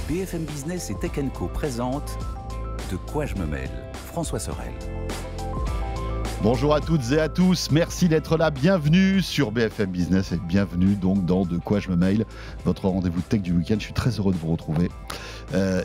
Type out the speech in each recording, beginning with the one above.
BFM Business et Tech & Co présente De quoi je me mêle, François Sorel. Bonjour à toutes et à tous, merci d'être là, bienvenue sur BFM Business et bienvenue donc dans De quoi je me mêle, votre rendez-vous tech du week-end. Je suis très heureux de vous retrouver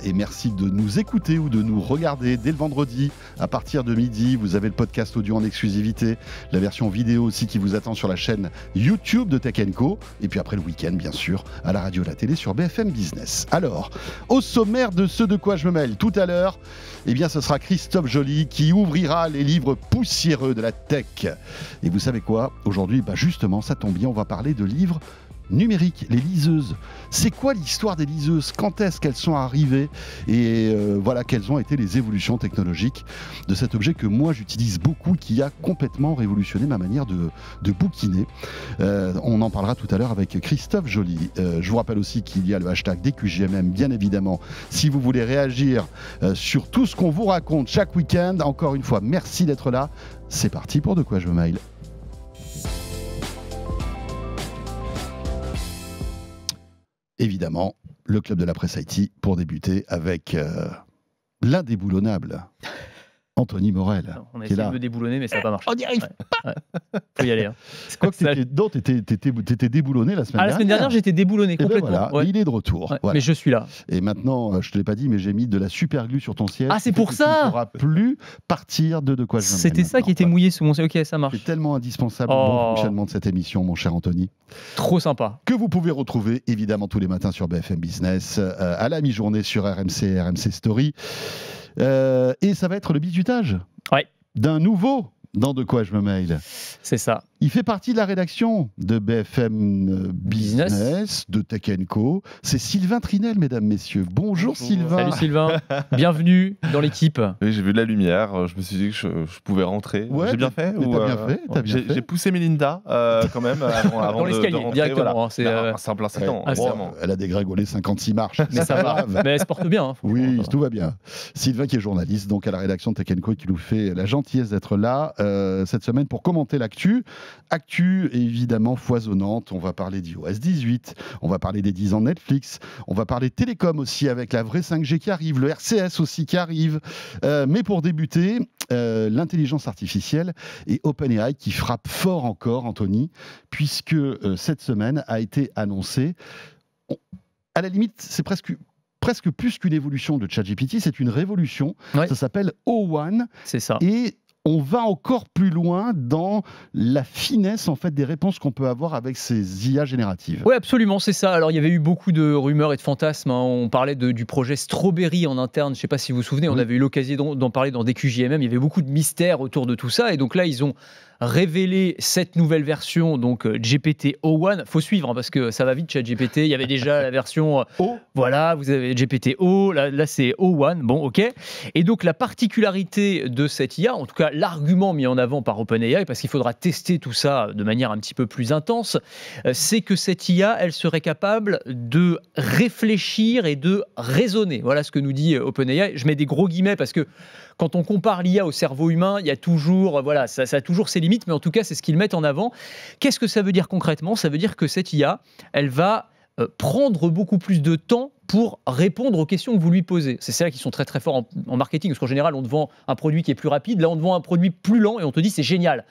et merci de nous écouter ou de nous regarder dès le vendredi à partir de midi. Vous avez le podcast audio en exclusivité, la version vidéo aussi qui vous attend sur la chaîne YouTube de Tech & Co et puis après le week-end bien sûr à la radio et la télé sur BFM Business. Alors, au sommaire de ce De quoi je me mêle, tout à l'heure, eh bien ce sera Christophe Joly qui ouvrira les livres poussiéreux de la tech. Et vous savez quoi? Aujourd'hui, justement, ça tombe bien, on va parler de livres numériques, les liseuses. C'est quoi l'histoire des liseuses? Quand est-ce qu'elles sont arrivées? Et voilà, quelles ont été les évolutions technologiques de cet objet que moi j'utilise beaucoup, qui a complètement révolutionné ma manière de bouquiner. On en parlera tout à l'heure avec Christophe Joly. Je vous rappelle aussi qu'il y a le hashtag DQJMM, bien évidemment, si vous voulez réagir sur tout ce qu'on vous raconte chaque week-end. Encore une fois, merci d'être là. C'est parti pour De quoi je me mêle. Évidemment, le club de la presse IT pour débuter avec l'indéboulonnable Anthony Morel. On a essayé de me déboulonner, mais ça n'a pas marché. On n'y arrive pas. Faut y aller. Hein. Quoi que t'étais déboulonné la semaine dernière. La semaine dernière, j'étais déboulonné complètement. Voilà, il est de retour. Ouais, voilà. Mais je suis là. Et maintenant, je ne te l'ai pas dit, mais j'ai mis de la super glue sur ton siège. Ah, c'est pour ça. Tu ne pourras plus partir de quoi je me mêle. C'était ça qui était mouillé sous mon siège. Ok, ça marche. C'est tellement indispensable au bon fonctionnement de cette émission, mon cher Anthony. Trop sympa. Que vous pouvez retrouver évidemment tous les matins sur BFM Business, à la mi-journée sur RMC Story. Et ça va être le bisutage d'un nouveau dans De quoi je me mêle. C'est ça. Il fait partie de la rédaction de BFM Business, de Tech & Co. C'est Sylvain Trinel, mesdames, messieurs. Bonjour Sylvain. Salut Sylvain. Bienvenue dans l'équipe. Oui, j'ai vu de la lumière. Je me suis dit que je pouvais rentrer. Ouais, j'ai bien fait. T'as bien fait. J'ai poussé Mélinda quand même avant dans l'escalier, de rentrer. directement. Voilà. C'est c'est un plein incident. Elle a dégringolé 56 marches. Mais ça va. Mais elle se porte bien. Hein, oui, tout va bien. Sylvain qui est journaliste, donc à la rédaction de Tech & Co, qui nous fait la gentillesse d'être là cette semaine pour commenter l'actu. Actu évidemment foisonnante. On va parler d'iOS 18, on va parler des 10 ans de Netflix, on va parler télécom aussi avec la vraie 5G qui arrive, le RCS aussi qui arrive. Mais pour débuter, l'intelligence artificielle et OpenAI qui frappe fort encore, Anthony, puisque cette semaine a été annoncé. À la limite, c'est presque plus qu'une évolution de ChatGPT, c'est une révolution. Ouais. Ça s'appelle O1. C'est ça. Et on va encore plus loin dans la finesse en fait des réponses qu'on peut avoir avec ces IA génératives. Oui, absolument, c'est ça. Alors, il y avait eu beaucoup de rumeurs et de fantasmes. Hein. On parlait du projet Strawberry en interne. Je ne sais pas si vous vous souvenez, on avait eu l'occasion d'en parler dans DQJMM. Il y avait beaucoup de mystères autour de tout ça. Et donc là, ils ont révéler cette nouvelle version, donc GPT-O1. Faut suivre hein, parce que ça va vite chez GPT. Il y avait déjà la version O. Voilà, vous avez GPT-O. Là, c'est O1. Bon, ok. Et donc, la particularité de cette IA, en tout cas, l'argument mis en avant par OpenAI, parce qu'il faudra tester tout ça de manière un petit peu plus intense, c'est que cette IA, elle serait capable de réfléchir et de raisonner. Voilà ce que nous dit OpenAI. Je mets des gros guillemets parce que quand on compare l'IA au cerveau humain, il y a toujours, voilà, ça a toujours ses limites, mais en tout cas, c'est ce qu'ils mettent en avant. Qu'est-ce que ça veut dire concrètement? Ça veut dire que cette IA, elle va prendre beaucoup plus de temps pour répondre aux questions que vous lui posez. C'est celles qui sont très très forts en marketing, parce qu'en général, on te vend un produit qui est plus rapide, là on te vend un produit plus lent et on te dit c'est génial,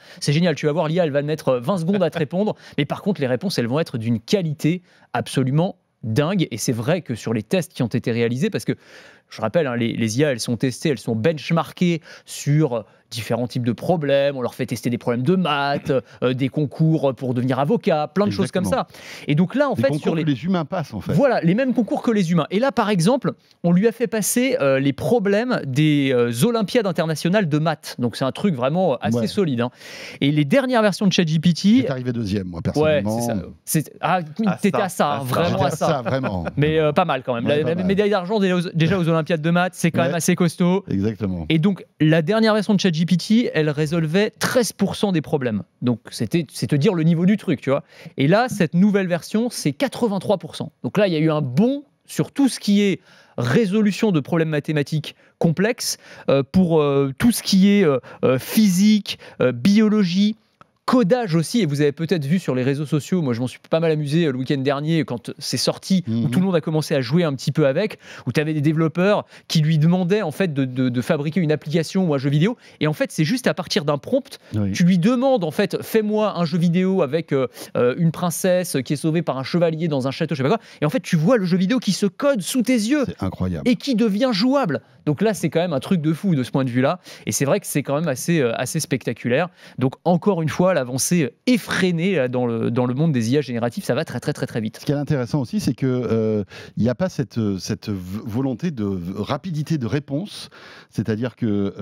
tu vas voir l'IA, elle va mettre 20 secondes à te répondre, mais par contre les réponses, elles vont être d'une qualité absolument dingue, et c'est vrai que sur les tests qui ont été réalisés, parce que je rappelle, hein, les IA, elles sont testées, elles sont benchmarkées sur différents types de problèmes. On leur fait tester des problèmes de maths, des concours pour devenir avocat, plein de choses comme ça. Et donc là, en fait, sur les humains passent, en fait. Voilà, les mêmes concours que les humains. Et là, par exemple, on lui a fait passer les problèmes des Olympiades internationales de maths. Donc c'est un truc vraiment assez solide. Hein. Et les dernières versions de ChatGPT. J'étais arrivé deuxième, moi, personnellement. Ouais, c'est ça. T'étais à ça, vraiment à ça. Vraiment. Mais pas mal quand même. La médaille d'argent déjà aux Olympiades de maths, c'est quand même assez costaud. Exactement. Et donc, la dernière version de ChatGPT, elle résolvait 13% des problèmes. Donc, c'est te dire le niveau du truc, tu vois. Et là, cette nouvelle version, c'est 83%. Donc là, il y a eu un bond sur tout ce qui est résolution de problèmes mathématiques complexes, pour tout ce qui est physique, biologie, codage aussi, et vous avez peut-être vu sur les réseaux sociaux, moi je m'en suis pas mal amusé le week-end dernier quand c'est sorti, où tout le monde a commencé à jouer un petit peu avec, où tu avais des développeurs qui lui demandaient en fait de fabriquer une application ou un jeu vidéo, et en fait c'est juste à partir d'un prompt, tu lui demandes en fait fais-moi un jeu vidéo avec une princesse qui est sauvée par un chevalier dans un château, je sais pas quoi, et en fait tu vois le jeu vidéo qui se code sous tes yeux, c'est incroyable, et qui devient jouable. Donc là c'est quand même un truc de fou de ce point de vue-là, et c'est vrai que c'est quand même assez spectaculaire. Donc encore une fois, l'avancée effrénée dans le monde des IA génératifs, ça va très très très très vite. Ce qui est intéressant aussi, c'est que il n'y a pas cette volonté de rapidité de réponse, c'est-à-dire que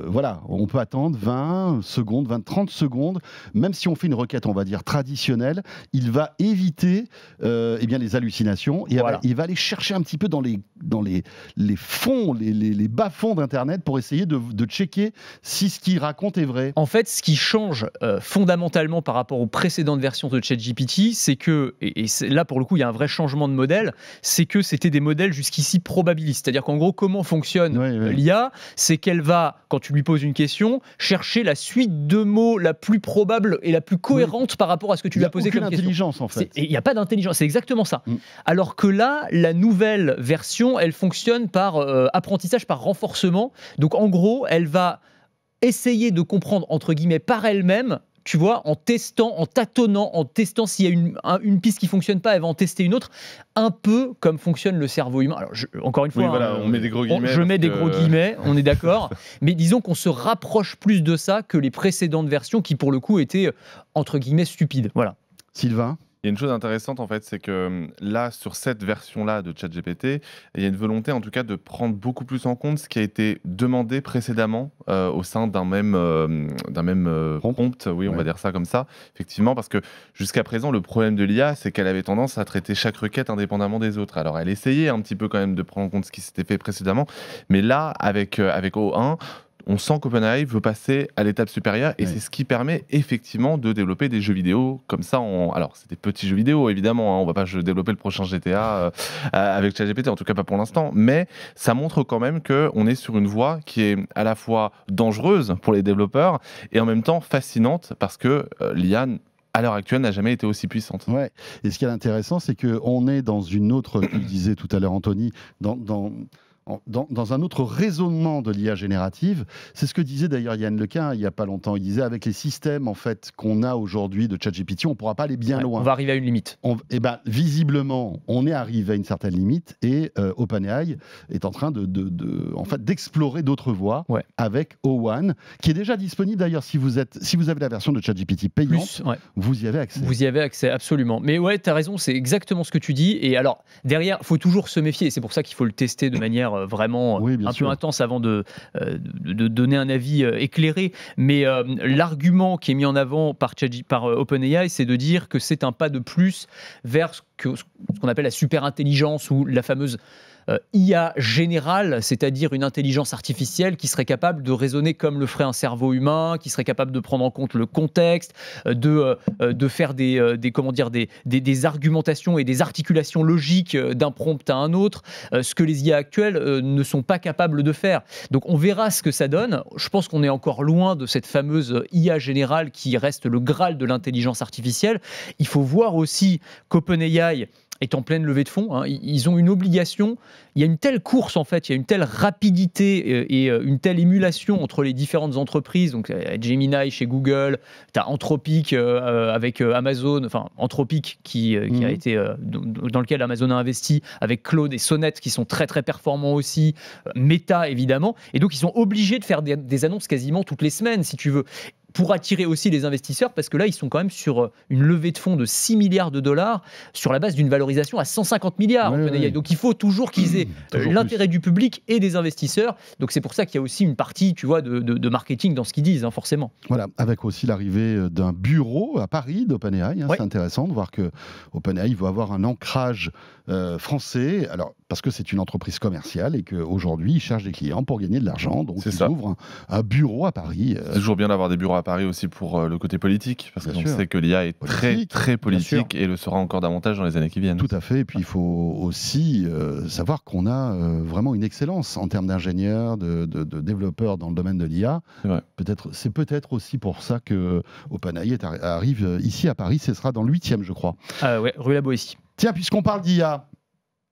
voilà, on peut attendre 20 secondes, 30 secondes, même si on fait une requête, on va dire traditionnelle, il va éviter eh bien les hallucinations, et voilà. Il va aller chercher un petit peu dans les fonds, les bas-fonds d'Internet pour essayer de checker si ce qu'il raconte est vrai. En fait, ce qui change fondamentalement par rapport aux précédentes versions de ChatGPT, c'est que, et là pour le coup il y a un vrai changement de modèle, c'est que c'était des modèles jusqu'ici probabilistes. C'est-à-dire qu'en gros, comment fonctionne l'IA, c'est qu'elle va, quand tu lui poses une question, chercher la suite de mots la plus probable et la plus cohérente par rapport à ce que tu lui as posé comme question. Il n'y a aucune intelligence en fait. Il n'y a pas d'intelligence, c'est exactement ça. Alors que là, la nouvelle version, elle fonctionne par apprentissage, par renforcement. Donc en gros, elle va essayer de comprendre, entre guillemets, par elle-même, tu vois, en testant, en tâtonnant, en testant s'il y a une piste qui ne fonctionne pas, elle va en tester une autre, un peu comme fonctionne le cerveau humain. Alors, encore une fois, voilà, on met des gros guillemets. Je mets des gros guillemets, on est d'accord, mais disons qu'on se rapproche plus de ça que les précédentes versions qui, pour le coup, étaient, entre guillemets, stupides. Voilà. Sylvain ? Il y a une chose intéressante en fait, c'est que là, sur cette version-là de ChatGPT, il y a une volonté en tout cas de prendre beaucoup plus en compte ce qui a été demandé précédemment au sein d'un même prompt, oui, on va dire ça comme ça, effectivement, parce que jusqu'à présent, le problème de l'IA, c'est qu'elle avait tendance à traiter chaque requête indépendamment des autres. Alors, elle essayait un petit peu quand même de prendre en compte ce qui s'était fait précédemment, mais là, avec O1, on sent qu'OpenAI veut passer à l'étape supérieure et c'est ce qui permet effectivement de développer des jeux vidéo comme ça. Alors, c'est des petits jeux vidéo, évidemment. On ne va pas développer le prochain GTA avec ChatGPT, en tout cas pas pour l'instant. Mais ça montre quand même qu'on est sur une voie qui est à la fois dangereuse pour les développeurs et en même temps fascinante parce que l'IA, à l'heure actuelle, n'a jamais été aussi puissante. Ouais. Et ce qui est intéressant, c'est qu'on est dans une autre, tu le disais tout à l'heure, Anthony, dans un autre raisonnement de l'IA générative. C'est ce que disait d'ailleurs Yann Lequin il n'y a pas longtemps. Il disait avec les systèmes en fait, qu'on a aujourd'hui de ChatGPT, on ne pourra pas aller bien loin. On va arriver à une limite. Visiblement, on est arrivé à une certaine limite et OpenAI est en train d'explorer d'autres voies avec O1, qui est déjà disponible d'ailleurs si vous avez la version de ChatGPT payante, vous y avez accès. Vous y avez accès, absolument. Mais ouais, tu as raison, c'est exactement ce que tu dis. Et alors, derrière, il faut toujours se méfier. Et c'est pour ça qu'il faut le tester de manière vraiment un peu intense avant de donner un avis éclairé. Mais l'argument qui est mis en avant par OpenAI, c'est de dire que c'est un pas de plus vers ce qu'on appelle la super intelligence ou la fameuse IA générale, c'est-à-dire une intelligence artificielle qui serait capable de raisonner comme le ferait un cerveau humain, qui serait capable de prendre en compte le contexte, de faire des argumentations et des articulations logiques d'un prompt à un autre, ce que les IA actuelles ne sont pas capables de faire. Donc on verra ce que ça donne. Je pense qu'on est encore loin de cette fameuse IA générale qui reste le Graal de l'intelligence artificielle. Il faut voir aussi qu'OpenAI est en pleine levée de fonds. Ils ont une obligation. Il y a une telle course, en fait, il y a une telle rapidité et une telle émulation entre les différentes entreprises. Donc, Gemini chez Google, tu as Anthropic avec Amazon, enfin, Anthropic qui a été, dans lequel Amazon a investi, avec Claude et Sonnet qui sont très, très performants aussi, Meta, évidemment. Et donc, ils sont obligés de faire des annonces quasiment toutes les semaines, si tu veux, pour attirer aussi les investisseurs, parce que là, ils sont quand même sur une levée de fonds de 6 milliards de dollars sur la base d'une valorisation à 150 milliards. Donc, il faut toujours qu'ils aient l'intérêt du public et des investisseurs. Donc, c'est pour ça qu'il y a aussi une partie, tu vois, de marketing dans ce qu'ils disent, forcément. Voilà, avec aussi l'arrivée d'un bureau à Paris d'OpenAI. C'est intéressant de voir que OpenAI va avoir un ancrage français. Alors, parce que c'est une entreprise commerciale et qu'aujourd'hui, ils cherchent des clients pour gagner de l'argent. Donc, C'est ils ça. ouvrent un bureau à Paris. C'est toujours bien d'avoir des bureaux à Paris aussi pour le côté politique, parce Bien qu'on sûr. sait que l'IA est très Politique, très sûr. politique et le sera encore davantage dans les années qui viennent. Tout à fait. Et puis, il faut aussi savoir qu'on a vraiment une excellence en termes d'ingénieurs, de développeurs dans le domaine de l'IA. C'est peut-être aussi pour ça que OpenAI arrive ici à Paris. Ce sera dans le 8e, je crois. Ouais, rue La Boétie. Tiens, puisqu'on parle d'IA,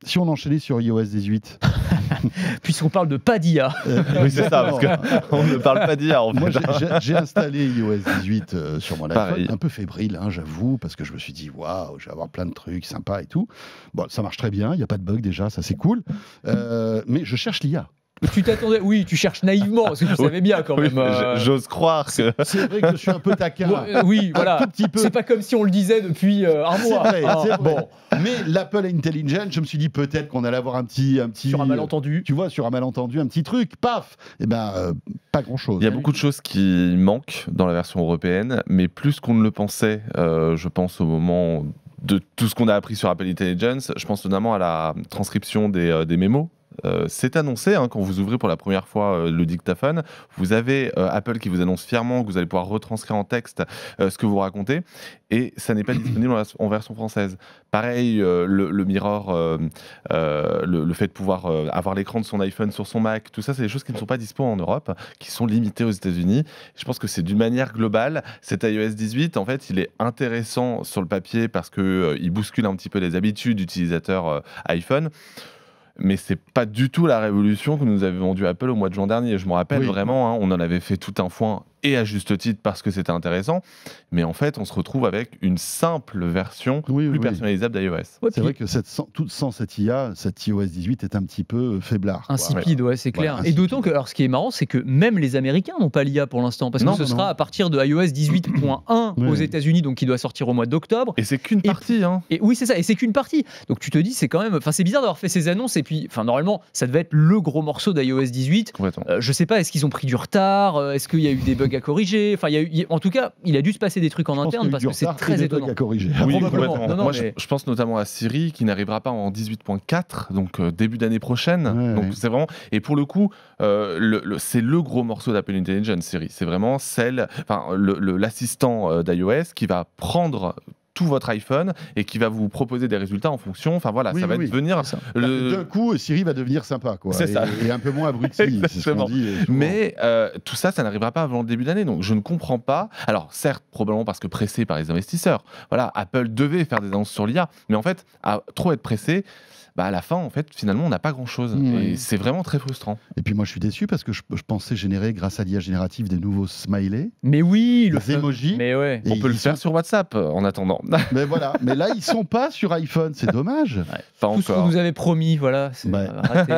si on enchaînait sur iOS 18. Puisqu'on parle de pas d'IA. Oui, c'est ça, parce qu'on ne parle pas d'IA en fait. Moi, j'ai installé iOS 18 sur mon iPhone, Pareil. un peu fébrile, hein, j'avoue, parce que je me suis dit, waouh, je vais avoir plein de trucs sympas et tout. Bon, ça marche très bien, il n'y a pas de bug déjà, ça c'est cool. Mais je cherche l'IA. Tu t'attendais, oui, tu cherches naïvement, parce que tu savais bien quand Oui, même. j'ose croire que. C'est vrai que je suis un peu taquin. Oui, voilà. Un tout petit peu. C'est pas comme si on le disait depuis un C'est mois. vrai, Ah, c'est vrai. Bon, Mais l'Apple Intelligence, je me suis dit peut-être qu'on allait avoir un petit sur un malentendu. tu vois, sur un malentendu, un petit truc, paf. Eh ben, pas grand-chose. Il y a beaucoup de choses qui manquent dans la version européenne, mais plus qu'on ne le pensait, je pense au moment de tout ce qu'on a appris sur Apple Intelligence, je pense notamment à la transcription des mémos. C'est annoncé, hein, quand vous ouvrez pour la première fois le dictaphone, vous avez Apple qui vous annonce fièrement que vous allez pouvoir retranscrire en texte ce que vous racontez, et ça n'est pas disponible en version française. Pareil, le mirror, le fait de pouvoir avoir l'écran de son iPhone sur son Mac, tout ça, c'est des choses qui ne sont pas dispo en Europe, qui sont limitées aux États-Unis. Je pense que c'est d'une manière globale, cet iOS 18, en fait, il est intéressant sur le papier parce qu'il bouscule un petit peu les habitudes d'utilisateurs iPhone. Mais c'est pas du tout la révolution que nous avait vendue Apple au mois de juin dernier. Je me rappelle vraiment, hein, on en avait fait tout un foin, et à juste titre parce que c'était intéressant. Mais en fait, on se retrouve avec une simple version plus personnalisable d'iOS. Ouais, C'est vrai que sans cette IA, cette iOS 18 est un petit peu faiblard. Quoi. Insipide, ouais, c'est clair. Voilà, et d'autant que, alors, ce qui est marrant, c'est que même les Américains n'ont pas l'IA pour l'instant, parce que ce sera à partir de iOS 18.1 aux États-Unis, donc qui doit sortir au mois d'octobre. Et c'est qu'une partie, hein. Et oui, c'est ça, et c'est qu'une partie. Donc tu te dis, c'est quand même, enfin, c'est bizarre d'avoir fait ces annonces, et puis, enfin, normalement, ça devait être le gros morceau d'iOS 18. Je sais pas, est-ce qu'ils ont pris du retard, est-ce qu'il y a eu des bugs à corriger, enfin, en tout cas, il a dû se passer des trucs en interne parce que c'est très étonnant. À corriger. Oui, complètement. Moi, je pense notamment à Siri qui n'arrivera pas en 18.4, donc début d'année prochaine. Donc c'est vraiment, et pour le coup, c'est le gros morceau d'Apple Intelligence, Siri. C'est vraiment l'assistant d'iOS qui va prendre tout votre iPhone et qui va vous proposer des résultats en fonction. Enfin voilà, ça va devenir. D'un coup, Siri va devenir sympa, quoi. C'est ça. Et un peu moins abruti. Exactement. C'est ce qu'on dit, mais tout ça n'arrivera pas avant le début d'année. Donc je ne comprends pas. Alors certes, probablement parce que pressé par les investisseurs. Voilà, Apple devait faire des annonces sur l'IA, mais en fait, à trop être pressé, à la fin, en fait, finalement, on n'a pas grand-chose. Et c'est vraiment très frustrant. Et puis moi, je suis déçu parce que je pensais générer, grâce à l'IA générative, des nouveaux smileys. Mais oui, les emojis. Mais ouais. On peut le faire sur WhatsApp en attendant. Mais voilà. Mais là, ils sont pas sur iPhone. C'est dommage. Pas tout ce qu'on nous avait promis, voilà. Raté.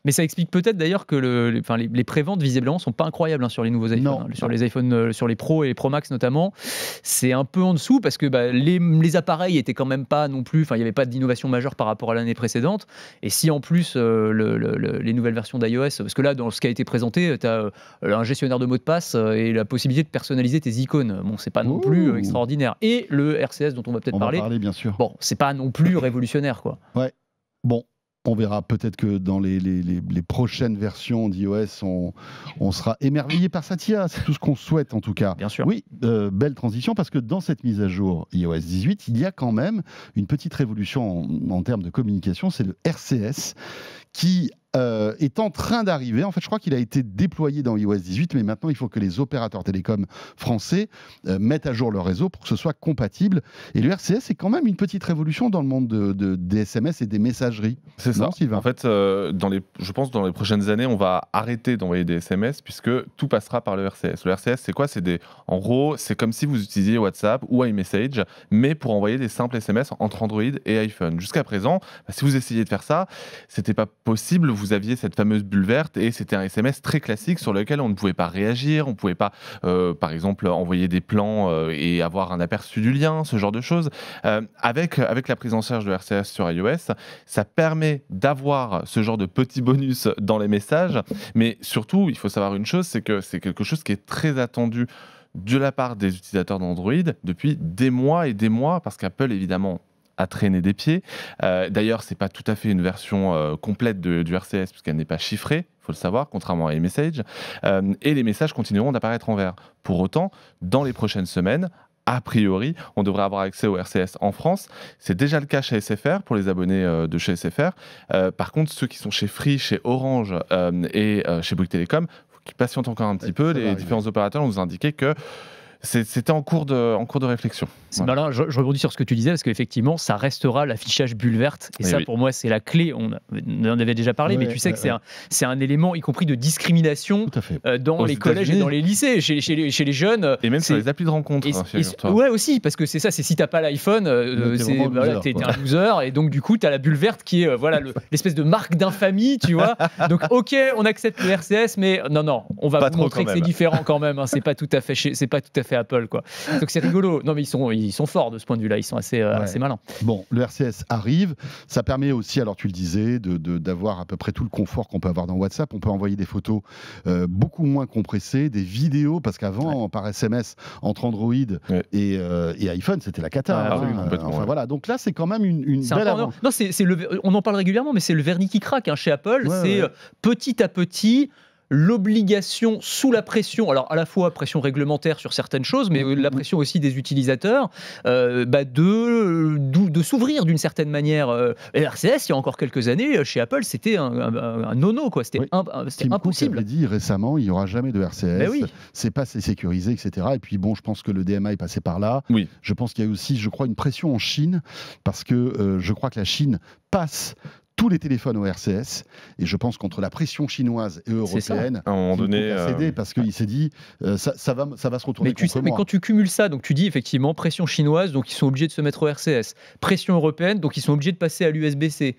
Mais ça explique peut-être d'ailleurs que les préventes, visiblement, sont pas incroyables sur les nouveaux iPhones. Sur les iPhones, sur les Pro et les Pro Max notamment. C'est un peu en dessous parce que les appareils étaient quand même pas non plus. Enfin, il n'y avait pas d'innovation majeure par rapport à l'année précédente. Et si en plus les nouvelles versions d'iOS, parce que là, dans ce qui a été présenté, tu as un gestionnaire de mots de passe et la possibilité de personnaliser tes icônes. Bon, c'est pas non plus extraordinaire. Et le RCS dont on va peut-être parler. On va parler, bien sûr. Bon, c'est pas non plus révolutionnaire, quoi. Ouais. Bon. On verra peut-être que dans les prochaines versions d'iOS, on sera émerveillé par cette IA. C'est tout ce qu'on souhaite en tout cas. Bien sûr. Oui, belle transition parce que dans cette mise à jour iOS 18, il y a quand même une petite révolution en termes de communication. C'est le RCS qui est en train d'arriver. En fait, je crois qu'il a été déployé dans iOS 18, mais maintenant, il faut que les opérateurs télécoms français mettent à jour leur réseau pour que ce soit compatible. Et le RCS est quand même une petite révolution dans le monde des SMS et des messageries. C'est ça. En fait, je pense que dans les prochaines années, on va arrêter d'envoyer des SMS puisque tout passera par le RCS. Le RCS, c'est quoi ? En gros, c'est comme si vous utilisiez WhatsApp ou iMessage, mais pour envoyer des simples SMS entre Android et iPhone. Jusqu'à présent, si vous essayez de faire ça, c'était pas possible. Vous aviez cette fameuse bulle verte et c'était un SMS très classique sur lequel on ne pouvait pas réagir, on ne pouvait pas, par exemple, envoyer des plans et avoir un aperçu du lien, ce genre de choses. Avec la prise en charge de RCS sur iOS, ça permet d'avoir ce genre de petits bonus dans les messages, mais surtout, il faut savoir une chose, c'est que c'est quelque chose qui est très attendu de la part des utilisateurs d'Android depuis des mois et des mois, parce qu'Apple, évidemment, à traîner des pieds. D'ailleurs, c'est pas tout à fait une version complète du RCS puisqu'elle n'est pas chiffrée. Il faut le savoir, contrairement à iMessage. Et les messages continueront d'apparaître en vert. Pour autant, dans les prochaines semaines, a priori, on devrait avoir accès au RCS en France. C'est déjà le cas chez SFR, pour les abonnés de chez SFR. Par contre, ceux qui sont chez Free, chez Orange et chez Bouygues Télécom, il faut qu'ils patientent encore un petit peu. Les différents opérateurs nous indiquaient que c'était en cours de réflexion. C'est malin, je rebondis sur ce que tu disais, parce qu'effectivement, ça restera l'affichage bulle verte. Et ça, pour moi, c'est la clé. On en avait déjà parlé, mais tu sais que c'est un élément, y compris de discrimination dans les collèges et dans les lycées, chez les jeunes. Et même sur les applis de rencontre. Ouais, aussi, parce que c'est ça, c'est si t'as pas l'iPhone, t'es un loser. Et donc, du coup, t'as la bulle verte qui est l'espèce de marque d'infamie, tu vois. Donc, ok, on accepte le RCS, mais non, on va vous montrer que c'est différent quand même. C'est pas tout à fait Apple, quoi. Donc, c'est rigolo. Non, mais ils sont forts de ce point de vue-là, ils sont assez malins. Bon, le RCS arrive, ça permet aussi, alors tu le disais, d'avoir à peu près tout le confort qu'on peut avoir dans WhatsApp. On peut envoyer des photos beaucoup moins compressées, des vidéos, parce qu'avant, par SMS, entre Android et iPhone, c'était la cata. Voilà. Donc là, c'est quand même une belle avance. Non, on en parle régulièrement, mais c'est le vernis qui craque chez Apple. C'est petit à petit l'obligation sous la pression, alors à la fois pression réglementaire sur certaines choses, mais la pression aussi des utilisateurs, de s'ouvrir d'une certaine manière. Et RCS, il y a encore quelques années, chez Apple, c'était un nono, quoi. C'était impossible. Cook avait dit récemment, il n'y aura jamais de RCS, c'est pas assez sécurisé, etc. Et puis bon, je pense que le DMA est passé par là. Je pense qu'il y a aussi, je crois, une pression en Chine, parce que je crois que la Chine passe tous les téléphones au RCS, et je pense qu'entre la pression chinoise et européenne, à un moment donné, cédé parce qu'il s'est dit ça va se retourner contre moi. Mais quand tu cumules ça, donc tu dis effectivement pression chinoise, donc ils sont obligés de se mettre au RCS, pression européenne, donc ils sont obligés de passer à l'USB-C.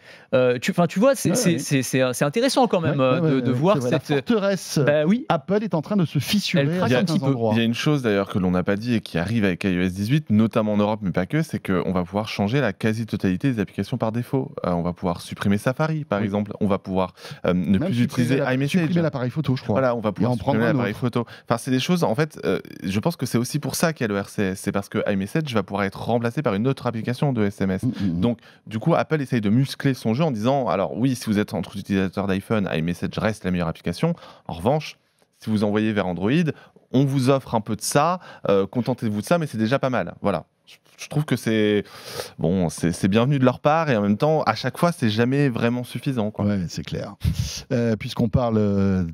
Tu vois, c'est intéressant quand même de voir cette forteresse. Apple est en train de se fissurer à certains endroits. Il y a une chose d'ailleurs que l'on n'a pas dit et qui arrive avec iOS 18, notamment en Europe, mais pas que, c'est qu'on va pouvoir changer la quasi-totalité des applications par défaut. On va pouvoir supprimer Safari, par exemple. On va pouvoir ne plus utiliser iMessage. Supprimer l'appareil photo, je crois. Voilà, on va pouvoir supprimer l'appareil photo. Enfin, c'est des choses, en fait, je pense que c'est aussi pour ça qu'il y a le RCS. C'est parce que iMessage va pouvoir être remplacé par une autre application de SMS. Donc, du coup, Apple essaye de muscler son jeu en disant, alors oui, si vous êtes entre utilisateurs d'iPhone, iMessage reste la meilleure application. En revanche, si vous envoyez vers Android, on vous offre un peu de ça, contentez-vous de ça, mais c'est déjà pas mal. Voilà. Je trouve que c'est bienvenu de leur part, et en même temps, à chaque fois, c'est jamais vraiment suffisant, quoi. Ouais, c'est clair. Puisqu'on parle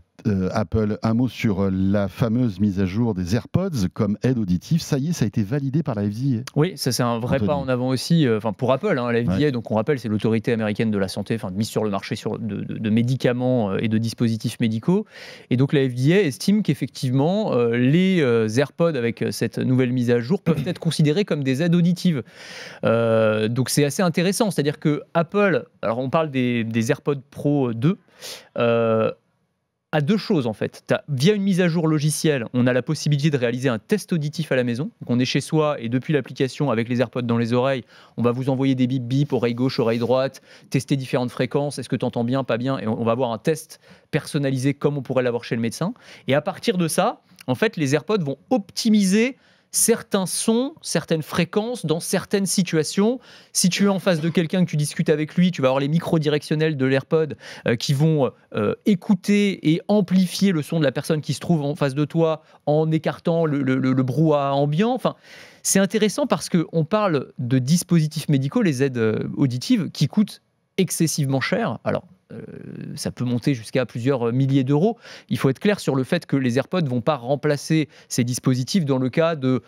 Apple, un mot sur la fameuse mise à jour des AirPods comme aide auditive. Ça y est, ça a été validé par la FDA. Oui, ça c'est un vrai pas en avant aussi, pour Apple. La FDA, donc on rappelle, c'est l'autorité américaine de la santé, de mise sur le marché de médicaments et de dispositifs médicaux. Et donc la FDA estime qu'effectivement, les AirPods avec cette nouvelle mise à jour peuvent être considérés comme des aides auditives. Donc c'est assez intéressant, c'est-à-dire que Apple, alors on parle des AirPods Pro 2, à deux choses en fait. Via une mise à jour logicielle, on a la possibilité de réaliser un test auditif à la maison. Donc on est chez soi et depuis l'application avec les AirPods dans les oreilles, on va vous envoyer des bip bip, oreille gauche, oreille droite, tester différentes fréquences, est-ce que tu entends bien, pas bien, et on va avoir un test personnalisé comme on pourrait l'avoir chez le médecin. Et à partir de ça, en fait, les AirPods vont optimiser certains sons, certaines fréquences dans certaines situations. Si tu es en face de quelqu'un que tu discutes avec lui, tu vas avoir les micros directionnels de l'AirPod qui vont écouter et amplifier le son de la personne qui se trouve en face de toi en écartant le brouhaha ambiant. Enfin, c'est intéressant parce qu'on parle de dispositifs médicaux, les aides auditives, qui coûtent excessivement cher. Alors, ça peut monter jusqu'à plusieurs milliers d'euros. Il faut être clair sur le fait que les AirPods ne vont pas remplacer ces dispositifs dans le cas de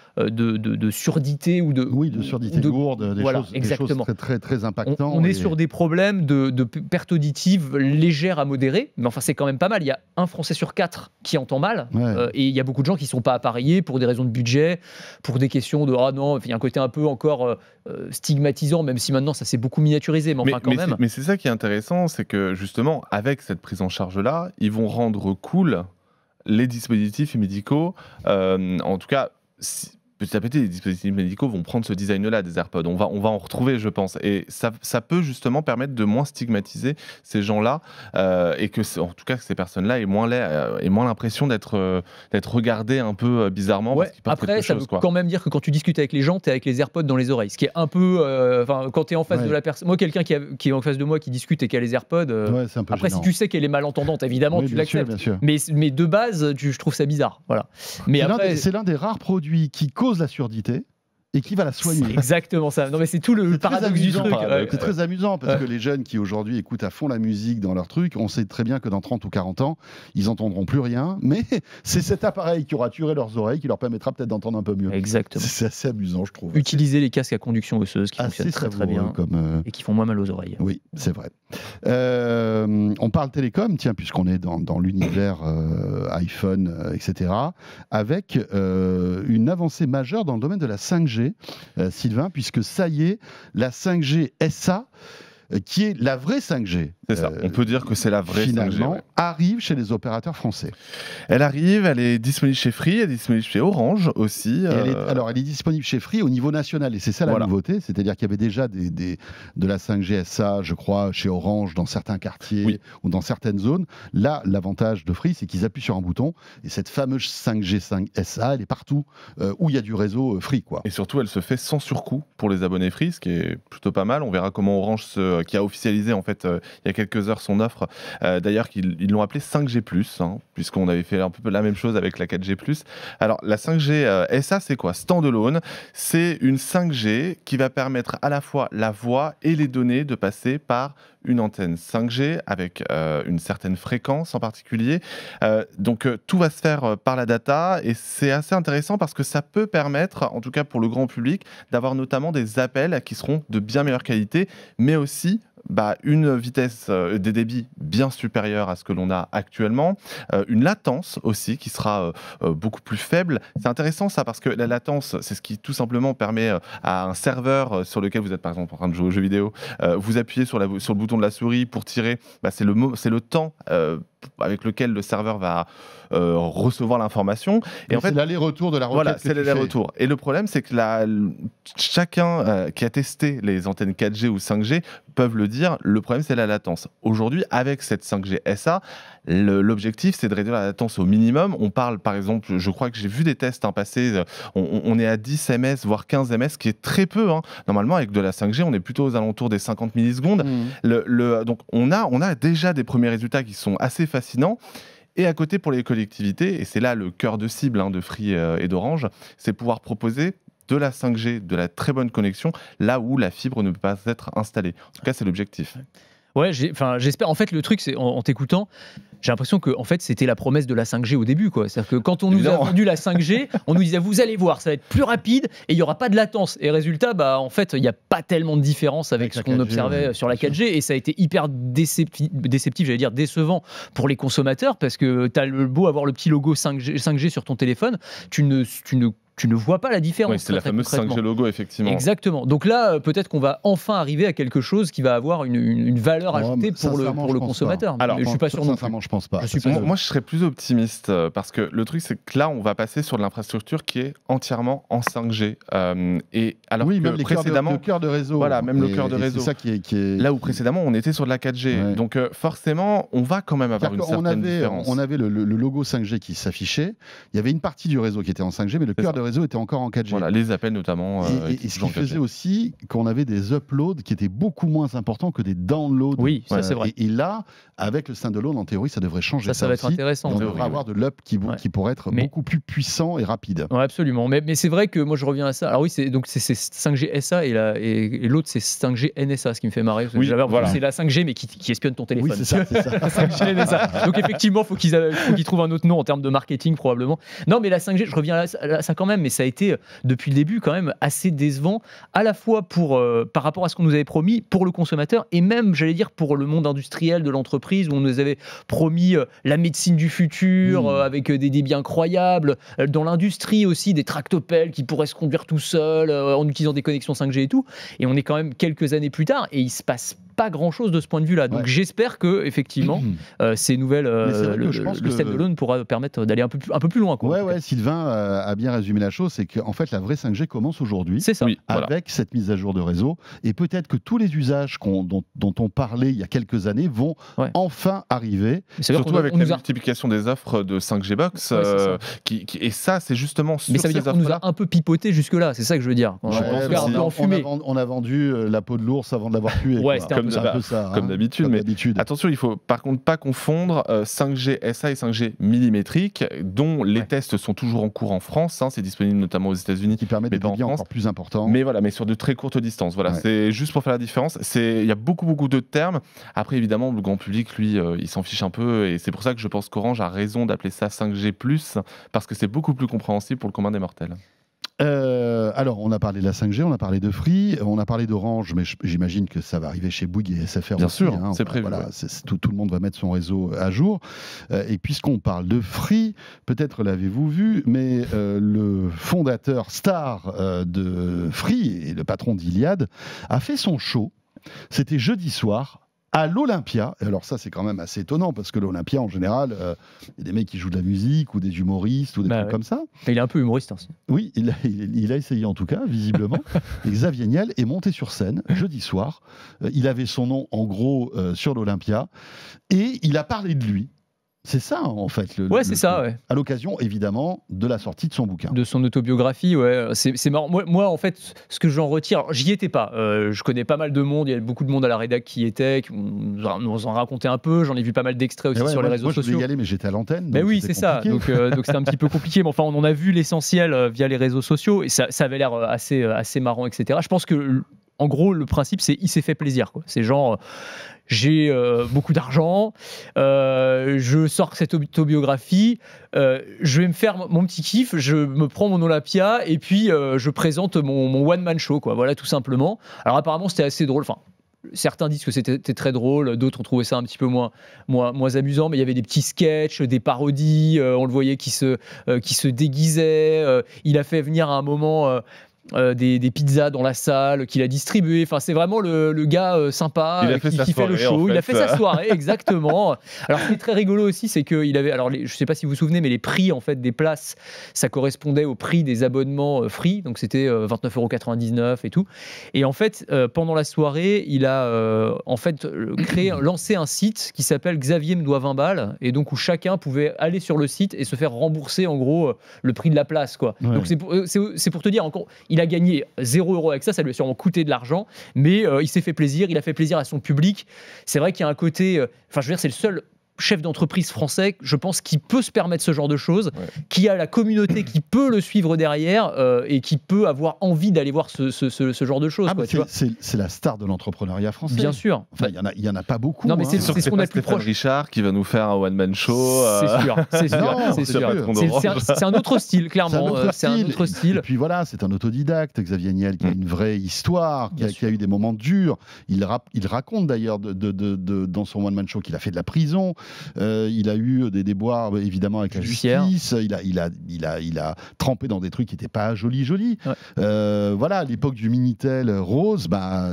surdité ou de surdité lourde, des choses très, très, très impactantes. On est sur des problèmes de perte auditive légère à modérée, mais enfin c'est quand même pas mal. Il y a un Français sur 4 qui entend mal, et il y a beaucoup de gens qui ne sont pas appareillés pour des raisons de budget, pour des questions de ah non, il y a un côté un peu encore stigmatisant, même si maintenant ça s'est beaucoup miniaturisé, mais enfin quand même. Mais c'est ça qui est intéressant, c'est que justement, avec cette prise en charge-là, ils vont rendre cool les dispositifs médicaux. En tout cas, petit à petit, les dispositifs médicaux vont prendre ce design-là des AirPods. On va en retrouver, je pense. Et ça peut justement permettre de moins stigmatiser ces gens-là et que, en tout cas, que ces personnes-là aient moins l'impression d'être regardées un peu bizarrement. Ouais, parce qu'ils portent après, quelque ça chose, veut quoi. quand même dire que quand tu discutes avec les gens, tu es avec les AirPods dans les oreilles. Ce qui est un peu. Quand tu es en face de la personne. Moi, quelqu'un qui est en face de moi qui discute et qui a les AirPods. C'est un peu après, gênant. si tu sais qu'elle est malentendante, évidemment, Oui, tu bien sûr, l'acceptes. bien sûr. Mais de base, je trouve ça bizarre. Voilà. Mais après. C'est l'un des rares produits qui cause la surdité et qui va la soigner. C'est exactement ça. Non, mais c'est tout le paradoxe du truc. C'est très amusant parce que les jeunes qui aujourd'hui écoutent à fond la musique dans leur truc, on sait très bien que dans 30 ou 40 ans, ils n'entendront plus rien, mais c'est cet appareil qui aura tué leurs oreilles qui leur permettra peut-être d'entendre un peu mieux. Exactement. C'est assez amusant, je trouve. Utiliser les casques à conduction osseuse qui fonctionnent très très bien et qui font moins mal aux oreilles. Oui, c'est vrai. On parle télécom, tiens, puisqu'on est dans l'univers iPhone, etc., avec une avancée majeure dans le domaine de la 5G. Sylvain, puisque ça y est, la 5G SA, qui est la vraie 5G. C'est ça, on peut dire que c'est la vraie finalement, 5G, arrive chez les opérateurs français. Elle arrive, elle est disponible chez Free, elle est disponible chez Orange aussi. Alors, elle est disponible chez Free au niveau national, et c'est ça la nouveauté, c'est-à-dire qu'il y avait déjà de la 5G SA, je crois, chez Orange, dans certains quartiers ou dans certaines zones. Là, l'avantage de Free, c'est qu'ils appuient sur un bouton, et cette fameuse 5G SA, elle est partout où il y a du réseau Free, quoi. Et surtout, elle se fait sans surcoût pour les abonnés Free, ce qui est plutôt pas mal. On verra comment Orange, qui a officialisé en fait il y a quelques heures son offre, d'ailleurs ils l'ont appelé 5G+, puisqu'on avait fait un peu la même chose avec la 4G+. Alors la 5G SA, c'est quoi? Standalone, c'est une 5G qui va permettre à la fois la voix et les données de passer par une antenne 5G avec une certaine fréquence en particulier. Donc tout va se faire par la data, et c'est assez intéressant parce que ça peut permettre, en tout cas pour le grand public, d'avoir notamment des appels qui seront de bien meilleure qualité, mais aussi une vitesse des débits bien supérieure à ce que l'on a actuellement, une latence aussi qui sera beaucoup plus faible. C'est intéressant ça parce que la latence, c'est ce qui tout simplement permet à un serveur sur lequel vous êtes par exemple en train de jouer aux jeux vidéo, vous appuyez sur le bouton de la souris pour tirer, c'est le temps avec lequel le serveur va recevoir l'information. Et en fait, c'est l'aller-retour de la requête. Voilà, c'est l'aller-retour. Et le problème, c'est que chacun qui a testé les antennes 4G ou 5G peuvent le dire, le problème, c'est la latence. Aujourd'hui, avec cette 5G SA, l'objectif, c'est de réduire la latence au minimum. On parle, par exemple, je crois que j'ai vu des tests passer, on est à 10 ms, voire 15 ms, ce qui est très peu. Normalement, avec de la 5G, on est plutôt aux alentours des 50 millisecondes. Donc, on a déjà des premiers résultats qui sont assez fascinants. Et à côté, pour les collectivités, et c'est là le cœur de cible de Free et d'Orange, c'est pouvoir proposer de la 5G, de la très bonne connexion, là où la fibre ne peut pas être installée. En tout cas, c'est l'objectif. Ouais, j'espère. En fait, le truc, c'est en t'écoutant, j'ai l'impression que en fait, c'était la promesse de la 5G au début, quoi. C'est-à-dire que quand on nous a vendu la 5G, on nous disait vous allez voir, ça va être plus rapide et il y aura pas de latence. Et résultat, en fait, il n'y a pas tellement de différence avec ce qu'on observait sur la 4G, et ça a été hyper déceptif, j'allais dire décevant pour les consommateurs, parce que tu as beau avoir le petit logo 5G sur ton téléphone, tu ne vois pas la différence. Oui, c'est la fameuse 5G logo, effectivement. Exactement. Donc là, peut-être qu'on va enfin arriver à quelque chose qui va avoir une valeur ajoutée pour le consommateur. Alors, je suis pas sûr non plus. Je pense pas. Moi, je serais plus optimiste parce que le truc, c'est que là, on va passer sur de l'infrastructure qui est entièrement en 5G. Et alors oui, que même précédemment, le cœur de réseau. Voilà, même le cœur de réseau. C'est ça qui est... Là où précédemment, on était sur de la 4G. Ouais. Donc forcément, on va quand même avoir une certaine différence. On avait le logo 5G qui s'affichait. Il y avait une partie du réseau qui était en 5G, mais le cœur de réseau était encore en 4G. Voilà, les appels notamment. Et ce qui faisait aussi qu'on avait des uploads qui étaient beaucoup moins importants que des downloads. Oui, ça c'est vrai. Et là, avec le standalone, en théorie, ça devrait changer. Ça va être intéressant. On devrait avoir de l'up qui pourrait être beaucoup plus puissant et rapide. Ouais, absolument. Mais c'est vrai que moi, je reviens à ça. Alors oui, c'est 5G SA et l'autre, c'est 5G NSA, ce qui me fait marrer. Oui, voilà. C'est la 5G, mais qui espionne ton téléphone. Oui, c'est ça. 5G NSA. Donc effectivement, faut qu'ils trouvent un autre nom en termes de marketing, probablement. Non, mais la 5G, je reviens à ça quand même, mais ça a été depuis le début quand même assez décevant, à la fois par rapport à ce qu'on nous avait promis pour le consommateur, et même, j'allais dire, pour le monde industriel de l'entreprise, où on nous avait promis la médecine du futur, avec des débits incroyables, dans l'industrie aussi, des tractopelles qui pourraient se conduire tout seuls, en utilisant des connexions 5G et tout, et on est quand même quelques années plus tard, et il se passe pas grand-chose de ce point de vue-là. Donc j'espère que effectivement ces nouvelles, le stand-alone pourra permettre d'aller un peu plus loin. Ouais, Sylvain a bien résumé la chose, c'est qu'en fait la vraie 5G commence aujourd'hui avec cette mise à jour de réseau, et peut-être que tous les usages dont on parlait il y a quelques années vont enfin arriver. Surtout avec la multiplication des offres de 5G Box, et ça c'est justement sur mais ça veut dire qu'on nous a un peu pipoté jusque-là, c'est ça que je veux dire. On a vendu la peau de l'ours avant de l'avoir tué. Comme d'habitude. Mais attention, il faut par contre pas confondre 5G SA et 5G millimétrique, dont les tests sont toujours en cours en France. C'est disponible notamment aux États-Unis, qui permet des débits encore plus importants. Mais sur de très courtes distances. C'est juste pour faire la différence. Il y a beaucoup de termes. Après, évidemment, le grand public, lui, il s'en fiche un peu, et c'est pour ça que je pense qu'Orange a raison d'appeler ça 5G+, parce que c'est beaucoup plus compréhensible pour le commun des mortels. Alors, on a parlé de la 5G, on a parlé de Free, on a parlé d'Orange, mais j'imagine que ça va arriver chez Bouygues et SFR Bien aussi. sûr, c'est prévu. Tout le monde va mettre son réseau à jour. Et puisqu'on parle de Free, peut-être l'avez-vous vu, mais le fondateur star de Free et le patron d'Iliad a fait son show. C'était jeudi soir à l'Olympia. Alors ça, c'est quand même assez étonnant, parce que l'Olympia, en général, il y a des mecs qui jouent de la musique, ou des humoristes, ou des trucs comme ça. Il est un peu humoriste aussi. Oui, il a essayé en tout cas, visiblement. Et Xavier Niel est monté sur scène jeudi soir. Il avait son nom, en gros, sur l'Olympia. Et il a parlé de lui. C'est ça, en fait. C'est ça. À l'occasion, évidemment, de la sortie de son bouquin. De son autobiographie, c'est marrant. Moi, en fait, ce que j'en retire, j'y étais pas. Je connais pas mal de monde, il y a beaucoup de monde à la rédac qui était, qui nous en racontait un peu. J'en ai vu pas mal d'extraits aussi sur les réseaux sociaux. Je voulais y aller, mais j'étais à l'antenne. Mais oui, c'est ça. Donc c'est un petit peu compliqué. Mais enfin, on en a vu l'essentiel via les réseaux sociaux, et ça avait l'air assez marrant, etc. Je pense que, en gros, le principe, c'est il s'est fait plaisir. C'est genre... J'ai beaucoup d'argent, je sors cette autobiographie, je vais me faire mon petit kiff, je me prends mon Olympia et puis je présente mon one-man show, voilà, tout simplement. Alors apparemment, c'était assez drôle. Enfin, certains disent que c'était très drôle, d'autres ont trouvé ça un petit peu moins amusant, mais il y avait des petits sketchs, des parodies, on le voyait qui se déguisait. Il a fait venir à un moment... des pizzas dans la salle qu'il a distribué. Enfin, c'est vraiment le gars sympa qui fait le show. Il a fait sa soirée, exactement. Alors, ce qui est très rigolo aussi, c'est qu'il avait... Alors, je ne sais pas si vous vous souvenez, mais les prix en fait, des places, ça correspondait au prix des abonnements free. Donc, c'était 29,99 € et tout. Et en fait, pendant la soirée, il a lancé un site qui s'appelle Xavier me doit 20 balles. Et donc, où chacun pouvait aller sur le site et se faire rembourser, en gros, le prix de la place. Donc, c'est pour te dire, encore... Il a gagné 0 € avec ça, ça lui a sûrement coûté de l'argent, mais il s'est fait plaisir, il a fait plaisir à son public. C'est vrai qu'il y a un côté... je veux dire, c'est le seul chef d'entreprise français, je pense, qui peut se permettre ce genre de choses, qui a la communauté qui peut le suivre derrière et qui peut avoir envie d'aller voir ce genre de choses. C'est la star de l'entrepreneuriat français. Bien sûr. Enfin, il y en a pas beaucoup. Non, mais c'est ce qu'on a le plus proche. Richard qui va nous faire un one-man show. C'est sûr. C'est un autre style, clairement. C'est un autre style. Et puis voilà, c'est un autodidacte, Xavier Niel, qui a une vraie histoire, qui a eu des moments durs. Il raconte d'ailleurs dans son one-man show qu'il a fait de la prison. Il a eu des déboires évidemment avec la justice. Il a trempé dans des trucs qui n'étaient pas jolis. Voilà, à l'époque du Minitel Rose,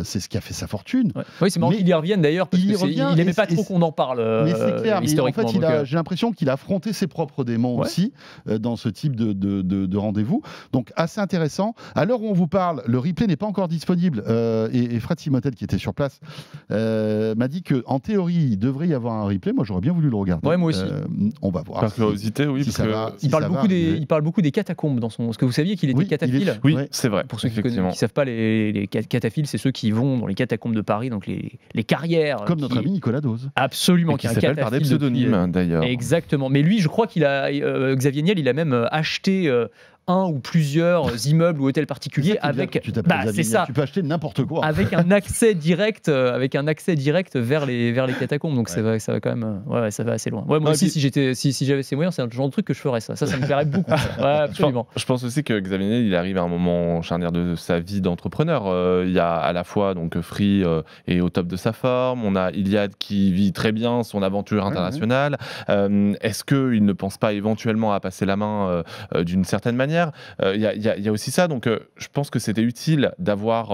c'est ce qui a fait sa fortune. Oui, c'est marrant qu'il y revienne d'ailleurs, parce qu'il n'aimait pas trop qu'on en parle. Mais c'est clair, historiquement. En fait, j'ai l'impression qu'il a affronté ses propres démons aussi dans ce type de rendez-vous. Donc assez intéressant. À l'heure où on vous parle, le replay n'est pas encore disponible. Et Fred Simotel, qui était sur place, m'a dit qu'en théorie, il devrait y avoir un replay. Moi, j'aurais bien voulu le regarder. Ouais, moi aussi. On va voir. Par curiosité, oui. Il parle beaucoup des catacombes dans son... Est-ce que vous saviez qu'il était cataphile ? Oui, c'est vrai. Pour ceux qui ne savent pas, les cataphiles, c'est ceux qui vont dans les catacombes de Paris, donc les carrières. Comme notre ami Nicolas Dose. Absolument. Qui s'appelle par des pseudonymes, d'ailleurs. Exactement. Mais lui, je crois Xavier Niel, il a même acheté... un ou plusieurs immeubles ou hôtels particuliers avec c'est ça. Tu peux acheter n'importe quoi avec un accès direct vers les catacombes, donc ça va quand même ça va assez loin. Moi aussi, si j'avais ces moyens, c'est un genre de truc que je ferais, ça me plairait beaucoup. Absolument. Je pense aussi que Xavier Niel, il arrive à un moment charnière de sa vie d'entrepreneur. Il y a à la fois donc Free est au top de sa forme, on a Iliad qui vit très bien son aventure internationale. Est-ce qu'il ne pense pas éventuellement à passer la main d'une certaine manière? derrière. Il y a aussi ça. Donc, je pense que c'était utile d'avoir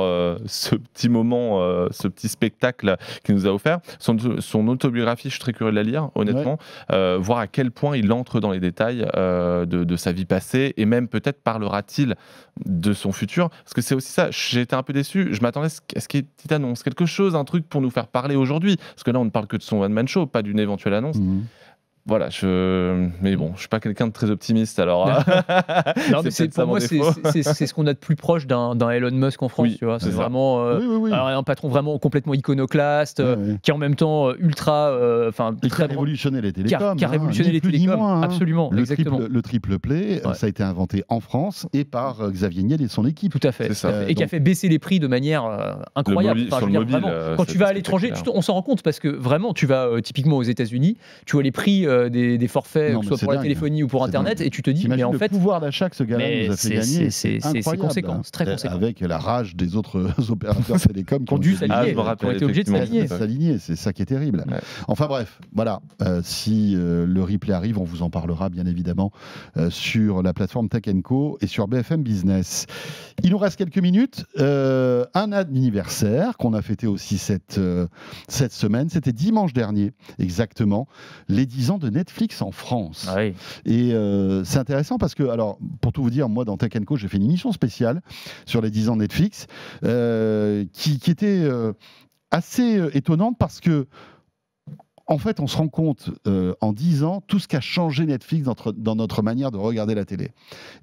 ce petit moment, ce petit spectacle qu'il nous a offert. Son autobiographie, je suis très curieux de la lire, honnêtement. Voir à quel point il entre dans les détails de sa vie passée et même peut-être parlera-t-il de son futur. Parce que c'est aussi ça. J'ai été un peu déçu. Je m'attendais à ce qu'il annonce quelque chose, un truc pour nous faire parler aujourd'hui. Parce que là, on ne parle que de son one-man show, pas d'une éventuelle annonce. Voilà, mais bon, je suis pas quelqu'un de très optimiste, alors. Non, mais pour moi, c'est ce qu'on a de plus proche d'un Elon Musk en France, tu vois. C'est vraiment alors, un patron vraiment complètement iconoclaste, qui est en même temps ultra, qui a révolutionné les télécoms, qui a révolutionné les télécoms, absolument, exactement. Le triple play, ça a été inventé en France et par Xavier Niel et son équipe. Tout à fait. Et qui a fait baisser les prix de manière incroyable. Sur le mobile, quand tu vas à l'étranger, on s'en rend compte parce que vraiment, tu vas typiquement aux États-Unis, tu vois les prix des forfaits, que ce soit pour la téléphonie ou pour Internet, et tu te dis, mais en fait. Le pouvoir d'achat que ce gars-là nous a fait gagner, c'est conséquent, c'est très conséquent. Avec la rage des autres opérateurs télécoms qui ont dû s'aligner, qui ont été obligés de s'aligner. C'est ça qui est terrible. Enfin bref, voilà. Si le replay arrive, on vous en parlera bien évidemment sur la plateforme Tech & Co et sur BFM Business. Il nous reste quelques minutes. Un anniversaire qu'on a fêté aussi cette semaine. C'était dimanche dernier, exactement. Les 10 ans de Netflix en France. Et c'est intéressant parce que, alors, pour tout vous dire, moi dans Tech & Co, j'ai fait une émission spéciale sur les 10 ans de Netflix qui était assez étonnante parce que en fait, on se rend compte en 10 ans tout ce qu'a changé Netflix dans notre manière de regarder la télé.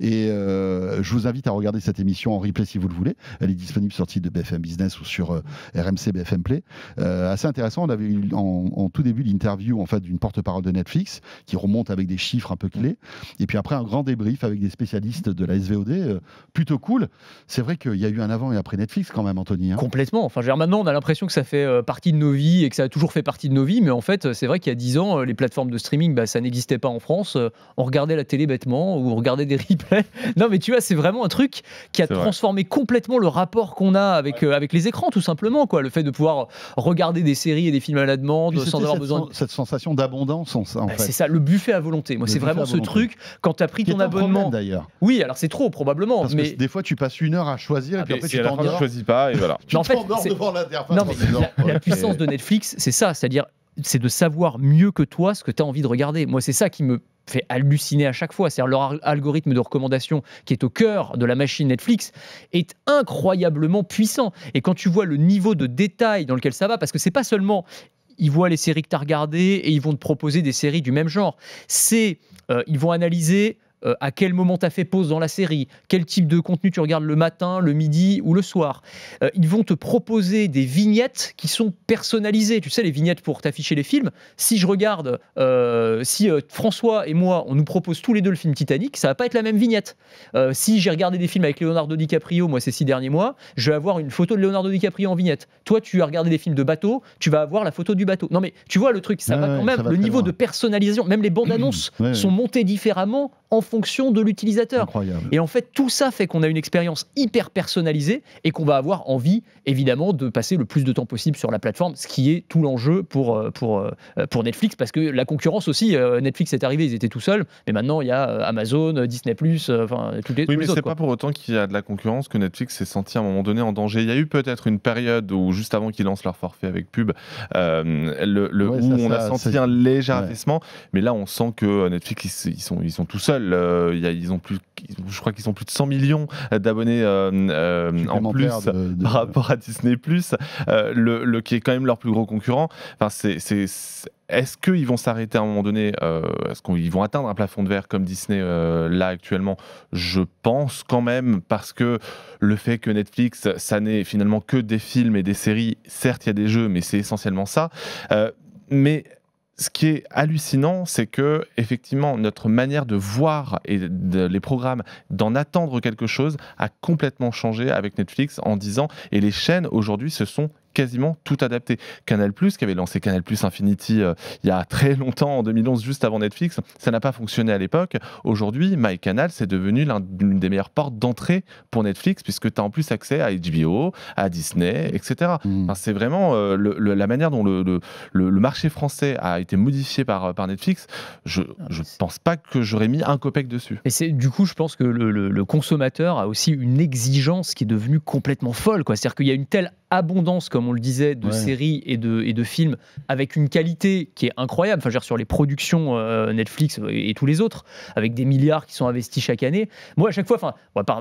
Et je vous invite à regarder cette émission en replay si vous le voulez. Elle est disponible sur le site de BFM Business ou sur RMC BFM Play. Assez intéressant. On avait eu en tout début l'interview en fait, d'une porte-parole de Netflix qui remonte avec des chiffres un peu clés. Et puis après, un grand débrief avec des spécialistes de la SVOD. Plutôt cool. C'est vrai qu'il y a eu un avant et après Netflix quand même, Anthony. Complètement. Enfin, maintenant, on a l'impression que ça fait partie de nos vies et que ça a toujours fait partie de nos vies. Mais en fait, c'est vrai qu'il y a 10 ans, les plateformes de streaming, ça n'existait pas en France. On regardait la télé bêtement ou on regardait des replays. Non, mais tu vois, c'est vraiment un truc qui a transformé complètement le rapport qu'on a avec les écrans, tout simplement. Quoi. Le fait de pouvoir regarder des séries et des films à la demande sans avoir besoin. Cette sensation d'abondance, en fait. C'est ça, le buffet à volonté. Moi, c'est vraiment ce truc, quand tu as pris ton abonnement. D'ailleurs. Oui, alors c'est trop, probablement. Parce que des fois, tu passes 1 heure à choisir et puis après, tu t'endors. Tu ne choisis pas et voilà. Tu t'endors devant l'interface. Non, mais la puissance de Netflix, c'est ça. C'est-à-dire, c'est de savoir mieux que toi ce que tu as envie de regarder. Moi, c'est ça qui me fait halluciner à chaque fois. C'est-à-dire leur algorithme de recommandation qui est au cœur de la machine Netflix est incroyablement puissant. Et quand tu vois le niveau de détail dans lequel ça va, parce que c'est pas seulement ils voient les séries que tu as regardées et ils vont te proposer des séries du même genre. Ils vont analyser à quel moment tu as fait pause dans la série, quel type de contenu tu regardes le matin, le midi ou le soir. Ils vont te proposer des vignettes qui sont personnalisées. Tu sais, les vignettes pour t'afficher les films. Si je regarde, si François et moi, on nous propose tous les deux le film Titanic, ça va pas être la même vignette. Si j'ai regardé des films avec Leonardo DiCaprio, moi ces 6 derniers mois, je vais avoir une photo de Leonardo DiCaprio en vignette. Toi, tu as regardé des films de bateau, tu vas avoir la photo du bateau. Non mais tu vois le truc, ça va quand même, le niveau de personnalisation, même les bandes annonces sont montées différemment en fonction de l'utilisateur. Incroyable. Et en fait, tout ça fait qu'on a une expérience hyper personnalisée et qu'on va avoir envie, évidemment, de passer le plus de temps possible sur la plateforme, ce qui est tout l'enjeu pour Netflix, parce que la concurrence aussi, Netflix est arrivé, ils étaient tout seuls, mais maintenant il y a Amazon, Disney+, enfin tous les mais autres. C'est pas pour autant qu'il y a de la concurrence que Netflix s'est senti à un moment donné en danger. Il y a eu peut-être une période où, juste avant qu'ils lancent leur forfait avec pub, où on a senti un léger affaissement, mais là on sent que Netflix, ils sont tout seuls. Je crois qu'ils sont plus de 100 millions d'abonnés en plus par rapport à Disney+, qui est quand même leur plus gros concurrent. Enfin, est-ce qu'ils vont s'arrêter à un moment donné? Est-ce qu'ils vont atteindre un plafond de verre comme Disney là actuellement? Je pense quand même, parce que le fait que Netflix, ça n'est finalement que des films et des séries, certes il y a des jeux, mais c'est essentiellement ça. Mais ce qui est hallucinant, c'est que effectivement notre manière de voir les programmes, d'en attendre quelque chose, a complètement changé avec Netflix en 10 ans. Et les chaînes aujourd'hui se sont quasiment tout adapté. Canal+, qui avait lancé Canal+ Infinity il y a très longtemps, en 2011, juste avant Netflix, ça n'a pas fonctionné à l'époque. Aujourd'hui, MyCanal, c'est devenu l'une des meilleures portes d'entrée pour Netflix, puisque tu as en plus accès à HBO, à Disney, etc. Enfin, c'est vraiment la manière dont le marché français a été modifié par Netflix. Je pense pas que j'aurais mis un copec dessus. Et du coup, je pense que le consommateur a aussi une exigence qui est devenue complètement folle, quoi. C'est-à-dire qu'il y a une telle abondance, comme on le disait, de séries et de films avec une qualité qui est incroyable. Enfin, je veux dire, sur les productions Netflix et tous les autres, avec des milliards qui sont investis chaque année. Moi, à chaque fois, enfin,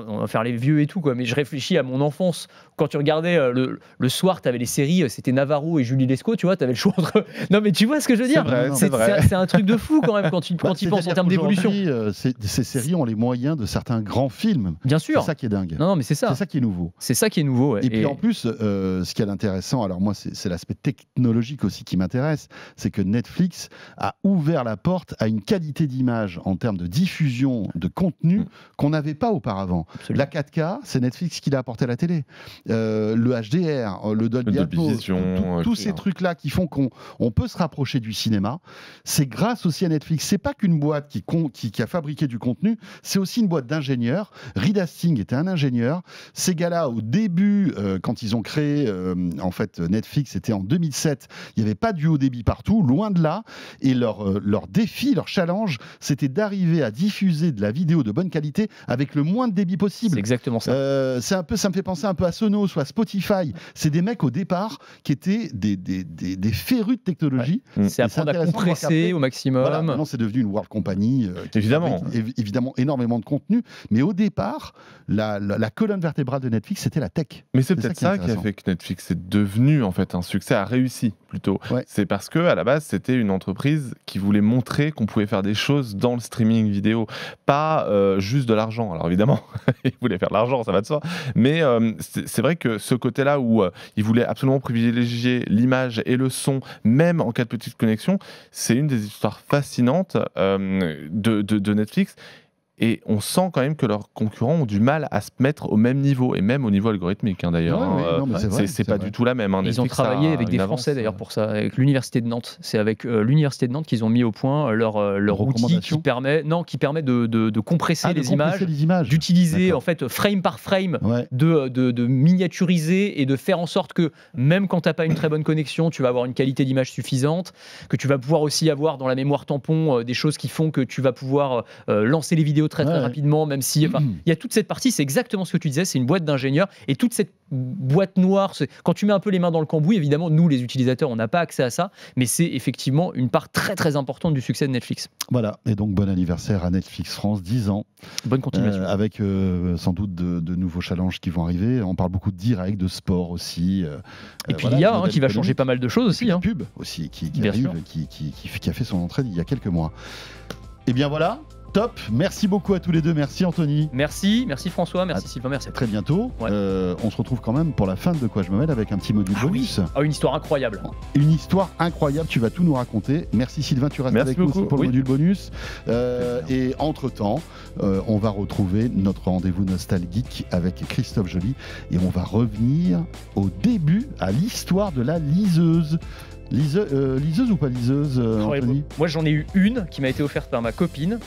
on va faire les vieux et tout, quoi, mais je réfléchis à mon enfance. Quand tu regardais le soir, tu avais les séries, c'était Navarro et Julie Lescaut, tu vois, tu avais le choix entre. Non, mais tu vois ce que je veux dire? C'est vrai. C'est un truc de fou quand même quand tu penses en termes d'évolution. Ces séries ont les moyens de certains grands films. Bien sûr. C'est ça qui est dingue. Non, mais c'est ça. C'est ça qui est nouveau. C'est ça qui est nouveau. Ouais. Et puis en plus, ce qui est intéressant, alors moi c'est l'aspect technologique aussi qui m'intéresse, c'est que Netflix a ouvert la porte à une qualité d'image en termes de diffusion de contenu qu'on n'avait pas auparavant. Absolument. La 4K, c'est Netflix qui l'a apporté à la télé. Le HDR, le Dolby Atmos, tous ces trucs-là qui font qu'on peut se rapprocher du cinéma, c'est grâce aussi à Netflix. C'est pas qu'une boîte qui a fabriqué du contenu, c'est aussi une boîte d'ingénieurs. Reed Hastings était un ingénieur. Ces gars-là, au début, quand ils ont créé en fait Netflix, c'était en 2007, il n'y avait pas du haut débit partout, loin de là, et leur défi, leur challenge, c'était d'arriver à diffuser de la vidéo de bonne qualité avec le moins de débit possible. C'est exactement ça. Ça me fait penser un peu à Sonos ou à Spotify. C'est des mecs au départ qui étaient des férus de technologie. C'est apprendre à compresser au maximum. Voilà, maintenant c'est devenu une world company évidemment. Évidemment énormément de contenu, mais au départ la colonne vertébrale de Netflix, c'était la tech. Mais c'est peut-être ça qui a fait que Netflix est devenu en fait un succès, a réussi plutôt. Ouais. C'est parce que à la base c'était une entreprise qui voulait montrer qu'on pouvait faire des choses dans le streaming vidéo, pas juste de l'argent. Alors évidemment, ils voulaient faire de l'argent, ça va de soi. Mais c'est vrai que ce côté-là où ils voulaient absolument privilégier l'image et le son, même en cas de petite connexion, c'est une des histoires fascinantes de Netflix. Et on sent quand même que leurs concurrents ont du mal à se mettre au même niveau, et même au niveau algorithmique d'ailleurs. C'est pas du tout la même. Ils ont travaillé avec des Français d'ailleurs pour ça, avec l'Université de Nantes. C'est avec l'Université de Nantes qu'ils ont mis au point leur outil qui permet de compresser les images, d'utiliser en fait frame par frame, de miniaturiser et de faire en sorte que même quand tu n'as pas une très bonne connexion, tu vas avoir une qualité d'image suffisante, que tu vas pouvoir aussi avoir dans la mémoire tampon des choses qui font que tu vas pouvoir lancer les vidéos très rapidement, même si il y a toute cette partie, c'est exactement ce que tu disais, c'est une boîte d'ingénieurs, et toute cette boîte noire, quand tu mets un peu les mains dans le cambouis, évidemment nous les utilisateurs on n'a pas accès à ça, mais c'est effectivement une part très très importante du succès de Netflix. Voilà, et donc bon anniversaire à Netflix France, 10 ans. Bonne continuation. Avec sans doute de nouveaux challenges qui vont arriver. On parle beaucoup de direct, de sport aussi. Et puis l'IA qui va changer pas mal de choses aussi. La pub aussi qui arrive, qui a fait son entrée il y a quelques mois. Et bien voilà. Top, merci beaucoup à tous les deux, merci Anthony. Merci François, merci Sylvain, merci. À très bientôt. On se retrouve quand même pour la fin de Quoi je me mêle avec un petit module bonus. Une histoire incroyable. Une histoire incroyable, tu vas tout nous raconter. Merci Sylvain, tu restes avec nous pour le module bonus. Et entre-temps, on va retrouver notre rendez-vous nostalgique avec Christophe Joly et on va revenir au début, à l'histoire de la liseuse. Liseuse ou pas liseuse, Anthony ? Moi j'en ai eu une qui m'a été offerte par ma copine.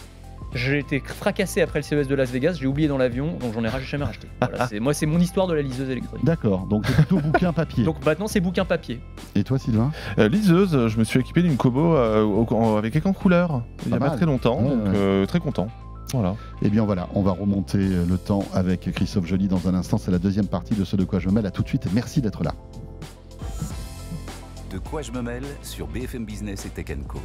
J'ai été fracassé après le CES de Las Vegas, j'ai oublié dans l'avion, donc j'en ai jamais racheté. Voilà, c'est mon histoire de la liseuse électronique. D'accord, donc c'est plutôt bouquin papier. Donc maintenant c'est bouquin papier. Et toi Sylvain ? Liseuse, je me suis équipé d'une Kobo avec écran couleur il y a pas très longtemps, donc très content. Voilà. Et bien voilà, on va remonter le temps avec Christophe Joly dans un instant, c'est la deuxième partie de ce De Quoi je me mêle. À tout de suite et merci d'être là. De Quoi je me mêle sur BFM Business et Tech & Co.